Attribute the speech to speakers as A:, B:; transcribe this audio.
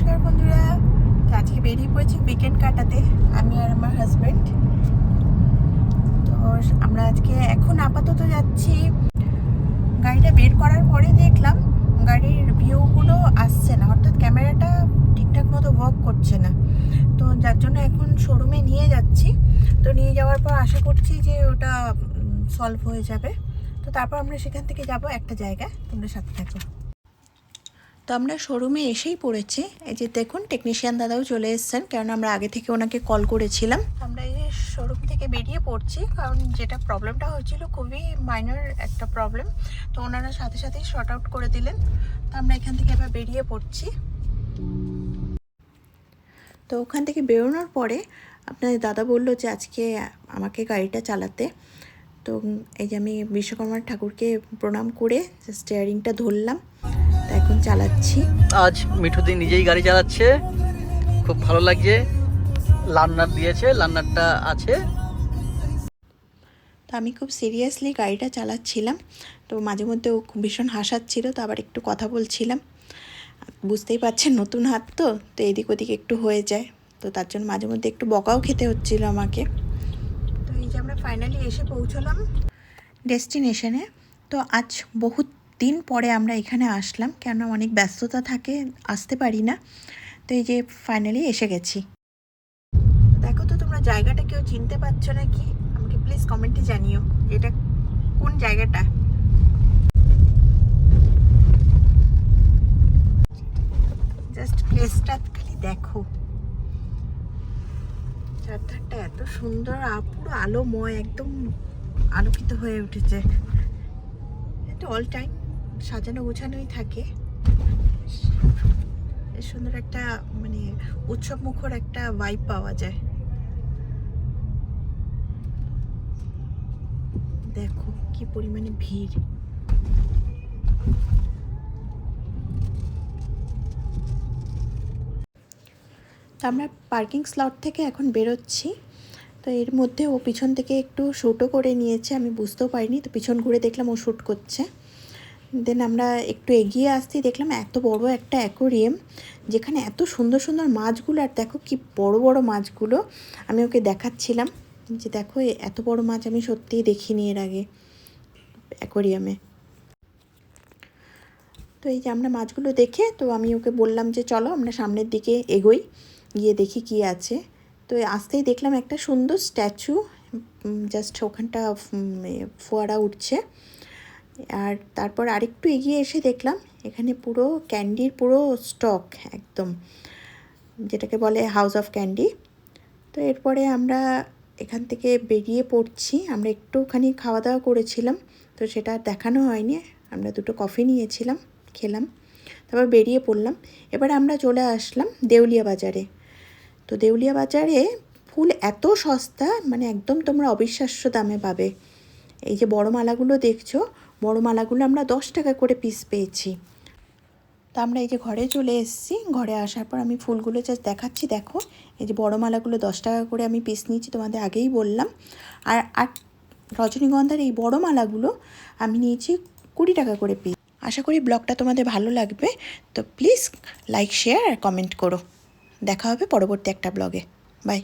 A: নমস্কার বন্ধুরা, তো আজকে বেরিয়ে পড়েছি উইকেন্ড কাটাতে আমি আর আমার হাজব্যান্ড। তো আমরা আজকে এখন আপাতত যাচ্ছি। গাড়িটা বের করার পরে দেখলাম গাড়ির ভিউগুলো আসছে না, অর্থাৎ ক্যামেরাটা ঠিকঠাক মতো ওয়ার্ক করছে না। তো যার জন্য এখন শোরুমে নিয়ে যাচ্ছি। তো নিয়ে যাওয়ার পর আশা করছি যে ওটা সলভ হয়ে যাবে। তো তারপর আমরা সেখান থেকে যাব একটা জায়গায়, তোমরা সাথে থাকো। তো আমরা শোরুমে এসেই পড়েছি। এই যে দেখুন, টেকনিশিয়ান দাদাও চলে এসেছেন, কারণ আমরা আগে থেকে ওনাকে কল করেছিলাম। আমরা এই যে শোরুম থেকে বেরিয়ে পড়ছি, কারণ যেটা প্রবলেমটা হচ্ছিল খুবই মাইনর একটা প্রবলেম। তো ওনারা সাথে সাথেই শর্ট আউট করে দিলেন। তো আমরা এখান থেকে এবার বেরিয়ে পড়ছি। তো ওখান থেকে বেরোনোর পরে আপনাদের দাদা বললো যে আজকে আমাকে গাড়িটা চালাতে। তো এই যে আমি বিশ্বকর্মা ঠাকুরকে প্রণাম করে স্টিয়ারিংটা ধরলাম, তা এখন চালাচ্ছি।
B: আজ মিঠুদি নিজেই গাড়ি চালাচ্ছে, খুব ভালো লাগছে। লার্নার দিয়েছে, লার্নারটা আছে।
A: তো আমি খুব সিরিয়াসলি গাড়িটা চালাচ্ছিলাম। তো মাঝে মধ্যে ও ভীষণ হাসাচ্ছিল, তো আবার একটু কথা বলছিলাম। বুঝতেই পারছেন নতুন হাত, তো এদিক ওদিক একটু হয়ে যায়, তো তার জন্য মাঝে মধ্যে একটু বকাও খেতে হচ্ছিল আমাকে। তো এই যে আমরা ফাইনালি এসে পৌঁছলাম ডেস্টিনেশনে। তো আজ বহুত দিন পরে আমরা এখানে আসলাম, কেন অনেক ব্যস্ততা থাকে, আসতে পারি না। তো এই যে ফাইনালি এসে গেছি। দেখো তো তোমরা জায়গাটা কেউ চিনতে পারছো নাকি? আমাকে প্লিজ কমেন্টে জানিও এটা কোন জায়গাটা। জাস্ট প্লেসটা খালি দেখো, চারধারটা এত সুন্দর, পুরো আলোময়, একদম আলোকিত হয়ে উঠেছে। এটা অল টাইম সাজানো গোছানোই থাকে। সুন্দর একটা মানে উৎসব মুখর একটা ভাইব পাওয়া যায়। দেখো কি পরিমাণে ভিড়। তো আমরা পার্কিং স্লট থেকে এখন বেরোচ্ছি। তো এর মধ্যে ও পিছন থেকে একটু শ্যুটও করে নিয়েছে, আমি বুঝতেও পারিনি। তো পিছন ঘুরে দেখলাম ও শ্যুট করছে। দেন আমরা একটু এগিয়ে আসতেই দেখলাম এত বড় একটা অ্যাকোরিয়াম, যেখানে এত সুন্দর সুন্দর মাছগুলো। আর দেখো কি বড় বড় মাছগুলো। আমি ওকে দেখাচ্ছিলাম যে দেখো এত বড় মাছ আমি সত্যিই দেখিনি এর আগে অ্যাকোরিয়ামে। তো এই যে আমরা মাছগুলো দেখে, তো আমি ওকে বললাম যে চলো আমরা সামনের দিকে এগোই, গিয়ে দেখি কি আছে। তো আসতেই দেখলাম একটা সুন্দর স্ট্যাচু, জাস্ট ওখানটা ফোয়ারা উঠছে। আর তারপর আরেকটু এগিয়ে এসে দেখলাম এখানে পুরো ক্যান্ডির পুরো স্টক একদম, যেটাকে বলে হাউস অফ ক্যান্ডি। তো এরপরে আমরা এখান থেকে বেরিয়ে পড়ছি। আমরা একটুখানি খাওয়া দাওয়া করেছিলাম, তো সেটা দেখানো হয়নি। আমরা দুটো কফি নিয়েছিলাম, খেলাম, তারপর বেরিয়ে পড়লাম। এবার আমরা চলে আসলাম দেউলিয়া বাজারে। তো দেউলিয়া বাজারে ফুল এত সস্তা, মানে একদম তোমরা অবিশ্বাস্য দামে পাবে। এই যে বড় মালাগুলো দেখছো, বড় মালাগুলো আমরা 10 টাকা করে পিস পেয়েছি। তো আমরা এই যে ঘরে চলে এসেছি। ঘরে আসার পর আমি ফুলগুলো জাস্ট দেখাচ্ছি, দেখো এই যে বড় মালাগুলো 10 টাকা করে আমি পিস নিয়েছি, তোমাদের আগেই বললাম। আর রজনীগন্ধার এই বড় মালাগুলো আমি নিয়েছি 20 টাকা করে পিস। আশা করি ব্লগটা তোমাদের ভালো লাগবে। তো প্লিজ লাইক, শেয়ার আর কমেন্ট করো। দেখা হবে পরবর্তী একটা ব্লগে। বাই।